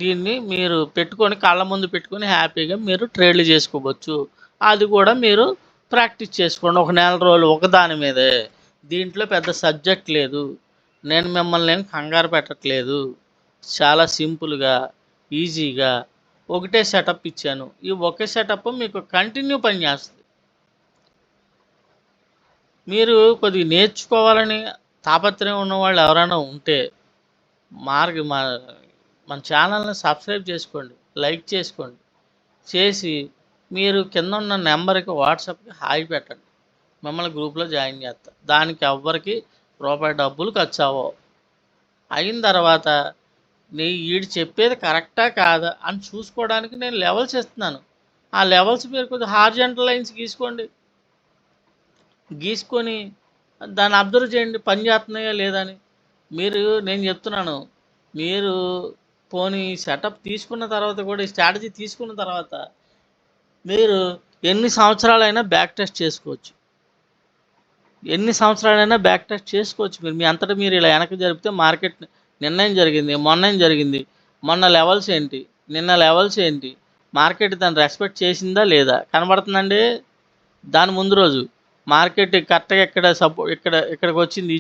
దీన్ని మీరు పెట్టుకొని కళ్ళ ముందు పెట్టుకొని హ్యాపీగా మీరు ట్రేడ్లు చేసుకోవచ్చు. అది కూడా మీరు ప్రాక్టీస్ చేసుకోండి ఒక నెల రోజులు ఒకదాని మీదే. దీంట్లో పెద్ద సబ్జెక్ట్ లేదు. నేను మిమ్మల్ని ఏం కంగారు పెట్టట్లేదు. చాలా సింపుల్గా ఈజీగా ఒకటే సెటప్ ఇచ్చాను. ఈ ఒకే సెటప్ మీకు కంటిన్యూ పనిచేస్తుంది. మీరు కొద్దిగా నేర్చుకోవాలని తాపత్రయం ఉన్నవాళ్ళు ఎవరైనా ఉంటే మన ఛానల్ని సబ్స్క్రైబ్ చేసుకోండి, లైక్ చేసుకోండి, చేసి మీరు కింద ఉన్న నెంబర్కి వాట్సాప్కి హాయ్ పెట్టండి. మిమ్మల్ని గ్రూప్లో జాయిన్ చేస్తా. దానికి ఎవ్వరికి రూపాయి డబ్బులు ఖర్చు అవ్వవు. అయిన తర్వాత ఈడు చెప్పేది కరెక్టా కాదా అని చూసుకోవడానికి నేను లెవెల్స్ ఇస్తున్నాను. ఆ లెవెల్స్ మీరు కొద్దిగా హార్జెంటల్ లైన్స్ గీసుకొని దాన్ని అబ్జర్వ్ చేయండి, పని చేస్తున్నాయా లేదా అని. నేను చెప్తున్నాను, మీరు పోనీ సెటప్ తీసుకున్న తర్వాత కూడా ఈ స్ట్రాటజీ తీసుకున్న తర్వాత మీరు ఎన్ని సంవత్సరాలైనా బ్యాక్ టెస్ట్ చేసుకోవచ్చు. మీరు మీ అంతటా మీరు ఇలా వెనక్కి జరిపితే మార్కెట్ నిన్నేం జరిగింది, మొన్నేం జరిగింది, మొన్న లెవెల్స్ ఏంటి, నిన్న లెవెల్స్ ఏంటి, మార్కెట్ దాన్ని రెస్పెక్ట్ చేసిందా లేదా కనబడుతుందండి. దాని ముందు రోజు మార్కెట్ కరెక్ట్గా ఇక్కడికి వచ్చింది.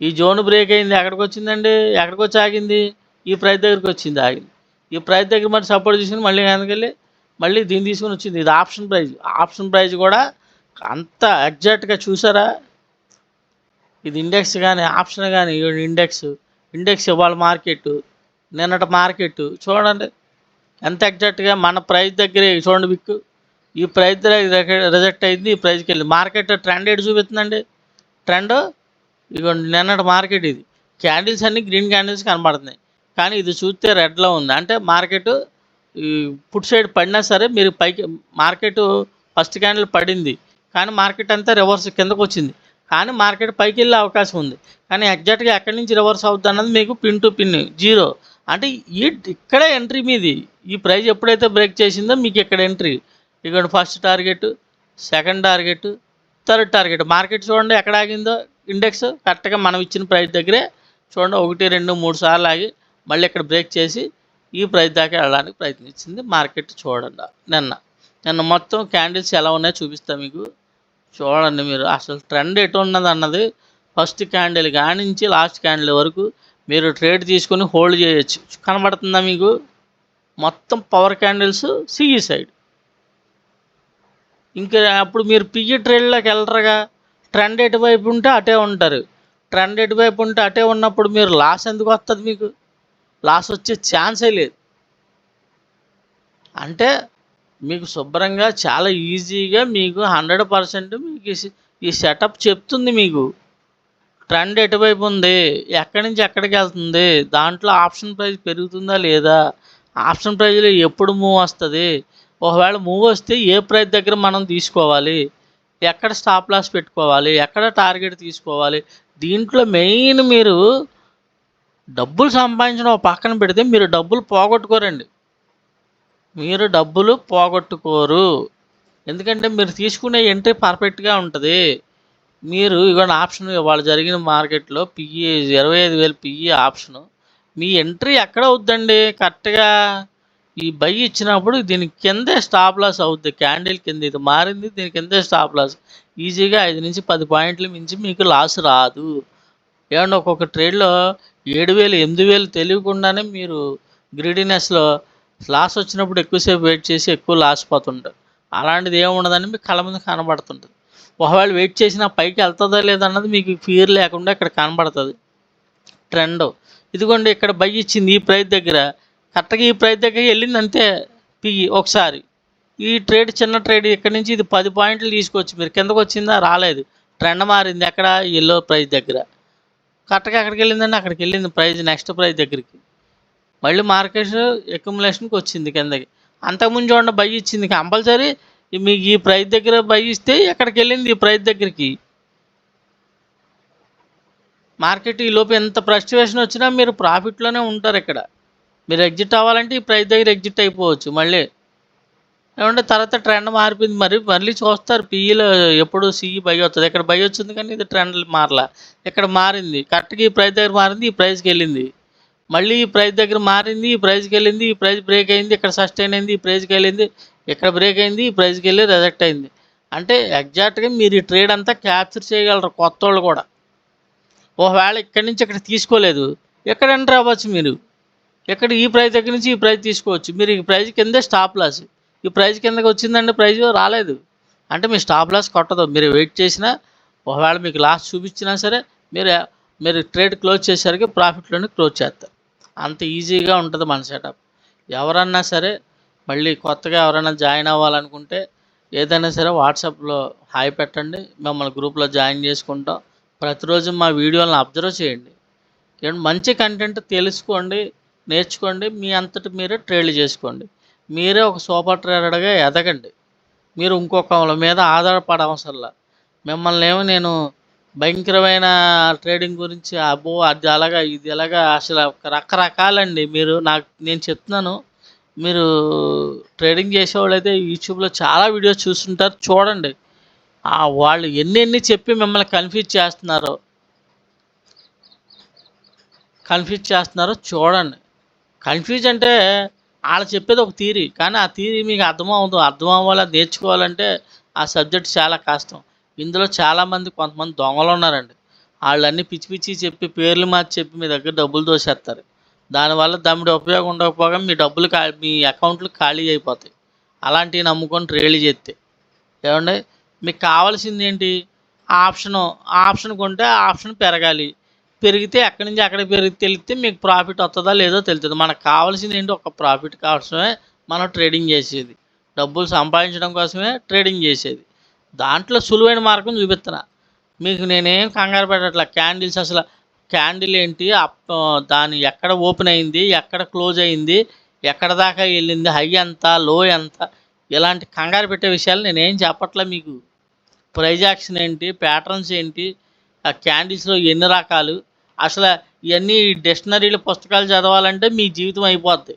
ఈ జోన్ బ్రేక్ అయింది. ఎక్కడికి వచ్చిందండి, ఎక్కడికి వచ్చి ఆగింది, ఈ ప్రైస్ దగ్గరికి వచ్చింది, ఆగింది. ఈ ప్రైస్ దగ్గర మరి సపోర్ట్ తీసుకుని మళ్ళీ వెనకెళ్ళి మళ్ళీ దీన్ని తీసుకుని వచ్చింది. ఇది ఆప్షన్ ప్రైజ్ కూడా అంత ఎగ్జాక్ట్గా చూసారా. ఇది ఇండెక్స్ కానీ ఆప్షన్ కానీ ఇండెక్స్ ఇవాళ మార్కెట్ నిన్నటి మార్కెట్ చూడండి ఎంత ఎగ్జాక్ట్గా మన ప్రైస్ దగ్గరే. చూడండి విక్ ఈ ప్రైస్ దగ్గర రిజెక్ట్ అయింది, ఈ ప్రైస్కి వెళ్ళి మార్కెట్ ట్రెండ్ ఎటు చూపిస్తుందండి. ట్రెండ్ ఇదిగోండి నిన్నటి మార్కెట్. ఇది క్యాండిల్స్ అన్నీ గ్రీన్ క్యాండిల్స్ కనబడుతున్నాయి, కానీ ఇది చూస్తే రెడ్లో ఉంది. అంటే మార్కెట్ ఈ పుట్ సైడ్ పడినా సరే మీరు పైకి మార్కెట్ ఫస్ట్ క్యాండిల్ పడింది, కానీ మార్కెట్ అంతా రివర్స్ కిందకు వచ్చింది, కానీ మార్కెట్ పైకి వెళ్ళే అవకాశం ఉంది. కానీ ఎగ్జాక్ట్గా ఎక్కడి నుంచి రివర్స్ అవుతుంది అన్నది మీకు పిన్ టు పిన్ 0. అంటే ఇక్కడే ఎంట్రీ మీది. ఈ ప్రైస్ ఎప్పుడైతే బ్రేక్ చేసిందో మీకు ఇక్కడ ఎంట్రీ. ఇక్కడ first target, second target, third target. Market చూడండి ఎక్కడ ఆగిందో. ఇండెక్స్ కరెక్ట్గా మనం ఇచ్చిన ప్రైస్ దగ్గరే చూడండి 1, 2, 3 సార్లు ఆగి మళ్ళీ ఇక్కడ బ్రేక్ చేసి ఈ ప్రైస్ దాకా వెళ్ళడానికి ప్రయత్నించింది మార్కెట్. చూడండి నిన్న మొత్తం క్యాండిల్స్ ఎలా ఉన్నాయో చూపిస్తాను మీకు. చూడండి మీరు అసలు ట్రెండ్ ఎటు ఉన్నది అన్నది ఫస్ట్ క్యాండిల్ కానించి లాస్ట్ క్యాండిల్ వరకు మీరు ట్రేడ్ తీసుకొని హోల్డ్ చేయొచ్చు. కనబడుతుందా మీకు. మొత్తం పవర్ క్యాండిల్స్ సిఈ సైడ్. ఇంకా అప్పుడు మీరు పిఈ ట్రేడ్లోకి వెళ్ళరుగా. ట్రెండ్ ఎటువైపు ఉంటే అటే ఉంటారు. ట్రెండ్ ఎటువైపు ఉంటే అటే ఉన్నప్పుడు మీరు లాస్ ఎందుకు వస్తుంది. మీకు లాస్ వచ్చే ఛాన్సే లేదు. అంటే మీకు శుభ్రంగా చాలా ఈజీగా మీకు 100% మీకు ఈ సెటప్ చెప్తుంది. మీకు ట్రెండ్ ఎటువైపు ఉంది, ఎక్కడి నుంచి ఎక్కడికి వెళ్తుంది, దాంట్లో ఆప్షన్ ప్రైస్ పెరుగుతుందా లేదా, ఆప్షన్ ప్రైజ్లో ఎప్పుడు మూవ్ వస్తుంది, ఒకవేళ మూవ్ వస్తే ఏ ప్రైస్ దగ్గర మనం తీసుకోవాలి, ఎక్కడ స్టాప్ లాస్ పెట్టుకోవాలి, ఎక్కడ టార్గెట్ తీసుకోవాలి. దీంట్లో మెయిన్ మీరు డబ్బులు సంపాదించడం ఒక పక్కన పెడితే మీరు డబ్బులు పోగొట్టుకోరు. ఎందుకంటే మీరు తీసుకునే ఎంట్రీ పర్ఫెక్ట్గా ఉంటుంది. మీరు ఇవాళ ఆప్షన్ ఇవాళ జరిగిన మార్కెట్లో పిఈ 25,000 పిఈ ఆప్షను. మీ ఎంట్రీ ఎక్కడ అవుద్దండి. కరెక్ట్గా ఈ బై ఇచ్చినప్పుడు దీని కిందే స్టాప్ లాస్ అవుద్ది. క్యాండిల్ కింద ఇది మారింది, దీని కిందే స్టాప్ లాస్. ఈజీగా 5 నుంచి 10 పాయింట్లు మించి మీకు లాస్ రాదు. ఏమన్నా ఒక్కొక్క ట్రేడ్లో 7,000 8,000 తెలియకుండానే మీరు గ్రీడీనెస్లో లాస్ వచ్చినప్పుడు ఎక్కువసేపు వెయిట్ చేసి ఎక్కువ లాస్ పోతుంటారు. అలాంటిది ఏముండదని మీకు కళ్ళ ముందు కనబడుతుంటుంది. ఒకవేళ వెయిట్ చేసినా పైకి వెళ్తుందా లేదన్నది మీకు ఫియర్ లేకుండా ఇక్కడ కనబడుతుంది. ట్రెండ్ ఇదిగోండి ఇక్కడ బై ఇచ్చింది ఈ ప్రైస్ దగ్గర, కరెక్ట్గా ఈ ప్రైస్ దగ్గర వెళ్ళింది అంతే పిఈ. ఒకసారి ఈ ట్రేడ్ చిన్న ట్రేడ్ ఇక్కడ నుంచి ఇది 10 పాయింట్లు తీసుకొచ్చి మీరు కిందకు వచ్చిందా, రాలేదు. ట్రెండ్ మారింది ఎక్కడ, ఎల్లో ప్రైస్ దగ్గర. కరెక్ట్గా ఎక్కడికి వెళ్ళిందండి, అక్కడికి వెళ్ళింది ప్రైస్ నెక్స్ట్ ప్రైస్ దగ్గరికి. మళ్ళీ మార్కెట్ అక్యుములేషన్కి వచ్చింది కిందకి. అంతకుముందు చూడండి బై ఇచ్చింది కంపల్సరీ. మీకు ఈ ప్రైస్ దగ్గర బై ఇస్తే ఎక్కడికి వెళ్ళింది, ఈ ప్రైస్ దగ్గరికి. మార్కెట్ ఈ లోపు ఎంత ఫ్రస్ట్రేషన్ వచ్చినా మీరు ప్రాఫిట్లోనే ఉంటారు. ఇక్కడ మీరు ఎగ్జిట్ అవ్వాలంటే ఈ ప్రైస్ దగ్గర ఎగ్జిట్ అయిపోవచ్చు. మళ్ళీ ఏమంటే తర్వాత ట్రెండ్ మారిపోయింది. మళ్ళీ చూస్తారు పిఈలో ఎప్పుడు సిఈ బై వస్తుంది. ఇక్కడ బై వచ్చింది కానీ ఇది ట్రెండ్ మారలా, ఇక్కడ మారింది. కరెక్ట్గా ఈ ప్రైస్ దగ్గర మారింది, ఈ ప్రైస్కి వెళ్ళింది. మళ్ళీ ఈ ప్రైస్ దగ్గర మారింది, ఈ ప్రైస్కి వెళ్ళింది, ఈ ప్రైస్ బ్రేక్ అయింది, ఇక్కడ సస్టైన్ అయింది, ఈ ప్రైస్కి వెళ్ళింది, ఇక్కడ బ్రేక్ అయింది, ఈ ప్రైస్కి వెళ్ళి రిజెక్ట్ అయింది. అంటే ఎగ్జాక్ట్గా మీరు ఈ ట్రేడ్ అంతా క్యాప్చర్ చేయగలరు కొత్త వాళ్ళు కూడా. ఒకవేళ ఇక్కడి నుంచి ఇక్కడ తీసుకోలేదు, ఎక్కడ ఎంటర్ అవ్వచ్చు మీరు. ఇక్కడ ఈ ప్రైస్ దగ్గర నుంచి ఈ ప్రైస్ తీసుకోవచ్చు. మీరు ఈ ప్రైస్ కిందే స్టాప్ లాస్. ఈ ప్రైస్ కిందకి వచ్చిందంటే ప్రైస్ రాలేదు అంటే మీ స్టాప్ లాస్ కొట్టదు. మీరు వెయిట్ చేసినా ఒకవేళ మీకు లాస్ చూపించినా సరే మీరు మీరు ట్రేడ్ క్లోజ్ చేసేసరికి ప్రాఫిట్లోనే క్లోజ్ చేస్తారు. అంత ఈజీగా ఉంటుంది మన సెటప్. ఎవరన్నా సరే మళ్ళీ కొత్తగా ఎవరైనా జాయిన్ అవ్వాలనుకుంటే ఏదైనా సరే వాట్సాప్లో హాయ్ పెట్టండి, మిమ్మల్ని గ్రూప్లో జాయిన్ చేసుకుంటాం. ప్రతిరోజు మా వీడియోలను అబ్జర్వ్ చేయండి, మంచి కంటెంట్ తెలుసుకోండి, నేర్చుకోండి, మీ అంతటి మీరే ట్రేడ్లు చేసుకోండి. మీరే ఒక సూపర్ ట్రేడర్గా ఎదగండి. మీరు ఇంకొకళ్ళ మీద ఆధారపడ అవసరంలా. మిమ్మల్ని ఏమో నేను భయంకరమైన ట్రేడింగ్ గురించి అబ్బో అది అలాగా ఇది ఎలాగా అసలు రకరకాలండి. నేను చెప్తున్నాను, మీరు ట్రేడింగ్ చేసేవాళ్ళు అయితే యూట్యూబ్లో చాలా వీడియోస్ చూస్తుంటారు, చూడండి. వాళ్ళు ఎన్ని చెప్పి మిమ్మల్ని కన్ఫ్యూజ్ చేస్తున్నారో చూడండి. కన్ఫ్యూజ్ అంటే వాళ్ళు చెప్పేది ఒక థియరీ, కానీ ఆ థియరీ మీకు అర్థం అవ్వాలి. అది నేర్చుకోవాలంటే ఆ సబ్జెక్ట్ చాలా కష్టం. ఇందులో కొంతమంది దొంగలు ఉన్నారండి. వాళ్ళన్నీ పిచ్చి పిచ్చి చెప్పి పేర్లు మార్చి చెప్పి మీ దగ్గర డబ్బులు దోసేస్తారు. దానివల్ల దమ్ముడి ఉపయోగం ఉండకపోగా మీ అకౌంట్లు ఖాళీ అయిపోతాయి. అలాంటివి నమ్ముకొని ట్రేడ్లు చేస్తే ఏమండి, మీకు కావాల్సింది ఏంటి? ఆప్షన్ కొంటే ఆ ఆప్షన్ పెరగాలి. పెరిగితే ఎక్కడి నుంచి ఎక్కడ తెలిస్తే మీకు ప్రాఫిట్ వస్తుందా లేదో తెలుస్తుంది. మనకు కావాల్సింది ఏంటి? ఒక ప్రాఫిట్ కోసమే మనం ట్రేడింగ్ చేసేది, డబ్బులు సంపాదించడం కోసమే ట్రేడింగ్ చేసేది. దాంట్లో సులువైన మార్గం చూపిస్తున్నా మీకు. నేనేం కంగారు పెట్టట్లా. క్యాండిల్స్ అసలు క్యాండిల్ ఏంటి, దాని ఎక్కడ ఓపెన్ అయింది, ఎక్కడ క్లోజ్ అయింది, ఎక్కడ దాకా వెళ్ళింది, హై ఎంత లో ఎంత, ఇలాంటి కంగారు పెట్టే విషయాలు నేనేం చెప్పట్లే మీకు. ప్రైజ్ యాక్షన్ ఏంటి, ప్యాటర్న్స్ ఏంటి, ఆ క్యాండిల్స్లో ఎన్ని రకాలు, అసలు ఇవన్నీ డిక్షనరీలు పుస్తకాలు చదవాలంటే మీ జీవితం అయిపోద్ది.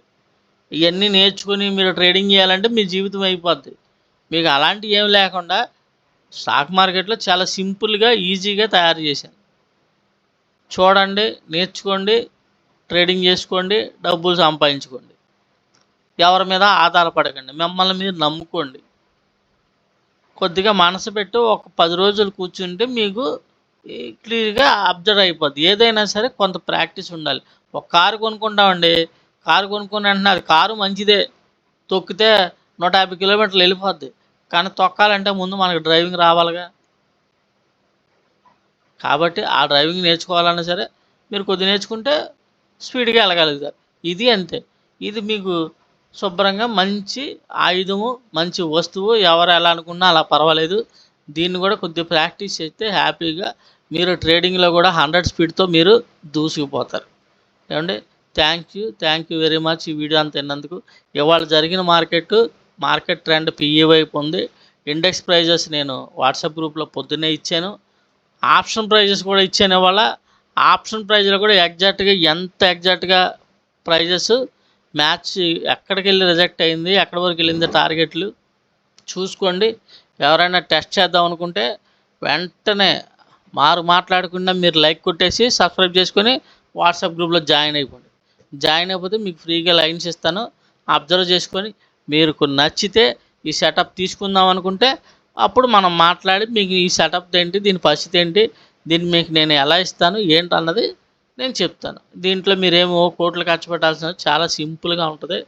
ఇవన్నీ నేర్చుకుని మీరు ట్రేడింగ్ చేయాలంటే మీ జీవితం అయిపోద్ది. మీకు అలాంటివి ఏం లేకుండా స్టాక్ మార్కెట్లో చాలా సింపుల్గా ఈజీగా తయారు చేశాను. చూడండి, నేర్చుకోండి, ట్రేడింగ్ చేసుకోండి, డబ్బులు సంపాదించుకోండి. ఎవరి మీద ఆధారపడకండి, మిమ్మల్ని మీరు నమ్ముకోండి. కొద్దిగా మనసు పెట్టి ఒక 10 రోజులు కూర్చుంటే మీకు క్లియర్గా అబ్జర్వ్ అయిపోద్ది. ఏదైనా సరే కొంత ప్రాక్టీస్ ఉండాలి. ఒక కారు కొనుక్కుంటామండి, కారు కొనుక్కుని వెంటనే అది కారు మంచిదే, తొక్కితే 150 కిలోమీటర్లు వెళ్ళిపోద్ది. కానీ తొక్కాలంటే ముందు మనకు డ్రైవింగ్ రావాలిగా. కాబట్టి ఆ డ్రైవింగ్ నేర్చుకోవాలన్నా సరే మీరు కొద్దిగా నేర్చుకుంటే స్పీడ్గా వెళ్ళగలుగుతారు. ఇది అంతే. ఇది మీకు శుభ్రంగా మంచి ఆయుధము, మంచి వస్తువు. ఎవరు ఎలా అనుకున్నా అలా పర్వాలేదు. దీన్ని కూడా కొద్దిగా ప్రాక్టీస్ చేస్తే హ్యాపీగా మీరు ట్రేడింగ్లో కూడా 100 స్పీడ్తో మీరు దూసుకుపోతారు. ఏమండి, థ్యాంక్ యూ వెరీ మచ్ ఈ వీడియో అంత విన్నందుకు. ఇవాళ జరిగిన మార్కెట్ ట్రెండ్ పిఈ వైపు ఉంది. ఇండెక్స్ ప్రైజెస్ నేను వాట్సాప్ గ్రూప్లో పొద్దున్నే ఇచ్చాను. ఆప్షన్ ప్రైజెస్ కూడా ఇచ్చాను. ఇవాళ ఆప్షన్ ప్రైజ్లో కూడా ఎగ్జాక్ట్గా ప్రైజెస్ మ్యాచ్ ఎక్కడికి వెళ్ళి రిజెక్ట్ అయింది, ఎక్కడి వరకు వెళ్ళింది టార్గెట్లు చూసుకోండి. ఎవరైనా టెస్ట్ చేద్దాం అనుకుంటే వెంటనే మాట్లాడకుండా మీరు లైక్ కొట్టేసి సబ్స్క్రైబ్ చేసుకొని వాట్సాప్ గ్రూప్లో జాయిన్ అయిపోతే మీకు ఫ్రీగా లైన్స్ ఇస్తాను. అబ్జర్వ్ చేసుకొని మీకు నచ్చితే ఈ సెటప్ తీసుకుందాం అనుకుంటే అప్పుడు మనం మాట్లాడి మీకు ఈ సెటప్ ఏంటి, దీని పరిస్థితి ఏంటి, దీన్ని మీకు నేను ఎలా ఇస్తాను ఏంటన్నది నేను చెప్తాను. దీంట్లో మీరేమో కోట్లు ఖర్చు పెట్టాల్సిన చాలా సింపుల్గా ఉంటుంది,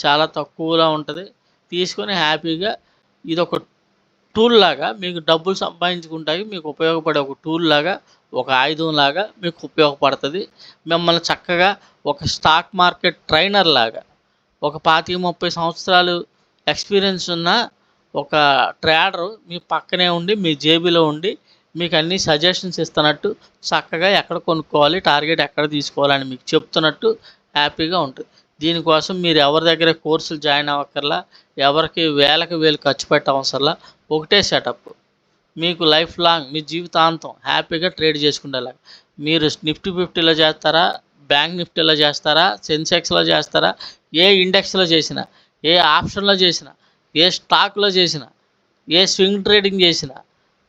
చాలా తక్కువలో ఉంటుంది. తీసుకొని హ్యాపీగా ఇదొక టూల్ లాగా మీకు డబ్బులు సంపాదించుకుంటాయి. మీకు ఉపయోగపడే ఒక టూల్ లాగా, ఒక ఆయుధం లాగా మీకు ఉపయోగపడుతుంది. మిమ్మల్ని చక్కగా ఒక స్టాక్ మార్కెట్ ట్రైనర్ లాగా, ఒక 25-30 సంవత్సరాలు ఎక్స్పీరియన్స్ ఉన్న ఒక ట్రేడరు మీ పక్కనే ఉండి, మీ జేబులో ఉండి మీకు అన్ని సజెషన్స్ ఇస్తున్నట్టు, చక్కగా ఎక్కడ కొనుక్కోవాలి, టార్గెట్ ఎక్కడ తీసుకోవాలని మీకు చెప్తున్నట్టు హ్యాపీగా ఉంటుంది. దీనికోసం మీరు ఎవరి దగ్గర కోర్సులు జాయిన్ అవ్వక్కర్లా, ఎవరికి వేలు ఖర్చు పెట్టవసరంలా. ఒకటే సెటప్ మీకు లైఫ్ లాంగ్, మీ జీవితాంతం హ్యాపీగా ట్రేడ్ చేసుకునేలాగా. మీరు నిఫ్టీ 50లో చేస్తారా, బ్యాంక్ నిఫ్టీలో చేస్తారా, సెన్సెక్స్లో చేస్తారా, ఏ ఇండెక్స్లో చేసినా, ఏ ఆప్షన్లో చేసినా, ఏ స్టాక్లో చేసినా, ఏ స్వింగ్ ట్రేడింగ్ చేసినా,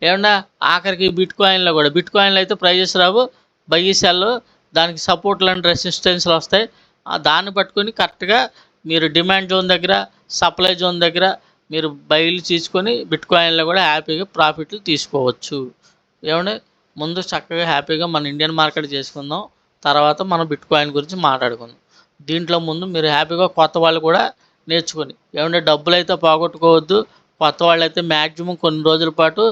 ఏమన్నా ఆఖరికి బిట్ కాయిన్లో అయితే ప్రైజెస్ రావు, బై సెల్ దానికి సపోర్ట్లు అండ్ రెసిస్టెన్స్లు వస్తాయి. దాన్ని పట్టుకొని కరెక్ట్గా మీరు డిమాండ్ జోన్ దగ్గర, సప్లై జోన్ దగ్గర మీరు బయలు తీసుకొని బిట్కాయిన్లో కూడా హ్యాపీగా ప్రాఫిట్లు తీసుకోవచ్చు. ఏమంటే ముందు చక్కగా హ్యాపీగా మన ఇండియన్ మార్కెట్ చేసుకుందాం, తర్వాత మనం బిట్కాయిన్ గురించి మాట్లాడుకుందాం. దీంట్లో ముందు మీరు హ్యాపీగా కొత్త వాళ్ళు కూడా నేర్చుకొని, ఏమంటే డబ్బులు అయితే పోగొట్టుకోవద్దు. కొత్త వాళ్ళు అయితే మ్యాక్సిమం కొన్ని రోజుల పాటు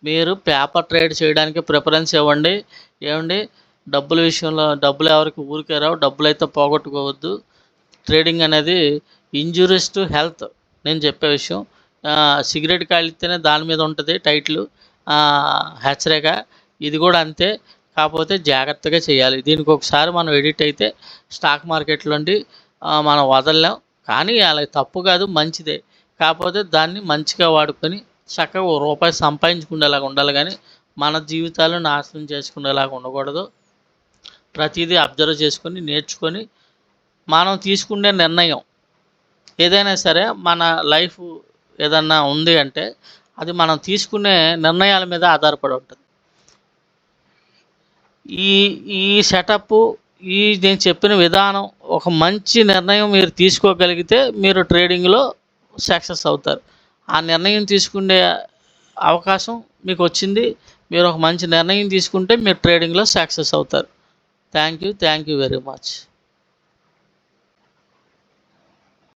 మీరు పేపర్ ట్రేడ్ చేయడానికి ప్రిఫరెన్స్ ఇవ్వండి. ఏమండి డబ్బుల విషయంలో డబ్బులు ఎవరికి ఊరికే రావు, డబ్బులు అయితే పోగొట్టుకోవద్దు. ట్రేడింగ్ అనేది ఇంజూరియస్ టు హెల్త్ నేను చెప్పే విషయం. సిగరెట్ కాలిస్తేనే దాని మీద ఉంటుంది టైటిల్ హెచ్చరిక, ఇది కూడా అంతే. కాకపోతే జాగ్రత్తగా చేయాలి. దీనికి ఒకసారి మనం ఎడిట్ అయితే స్టాక్ మార్కెట్లోండి మనం వదలలేం. కానీ అలా తప్పు కాదు, మంచిదే. కాకపోతే దాన్ని మంచిగా వాడుకొని చక్కగా రూపాయి సంపాదించుకునేలాగా ఉండాలి, కానీ మన జీవితాలను నాశనం చేసుకునేలాగా ఉండకూడదు. ప్రతిదీ అబ్జర్వ్ చేసుకొని నేర్చుకొని మనం తీసుకునే నిర్ణయం ఏదైనా సరే, మన లైఫ్ ఏదన్నా ఉంది అంటే అది మనం తీసుకునే నిర్ణయాల మీద ఆధారపడి ఉంటుంది. ఈ ఈ సెటప్ నేను చెప్పిన విధానం ఒక మంచి నిర్ణయం మీరు తీసుకోగలిగితే మీరు ట్రేడింగ్లో సక్సెస్ అవుతారు. ఆ నిర్ణయం తీసుకునే అవకాశం మీకు వచ్చింది. మీరు ఒక మంచి నిర్ణయం తీసుకుంటే మీరు ట్రేడింగ్లో సక్సెస్ అవుతారు. Thank you very much.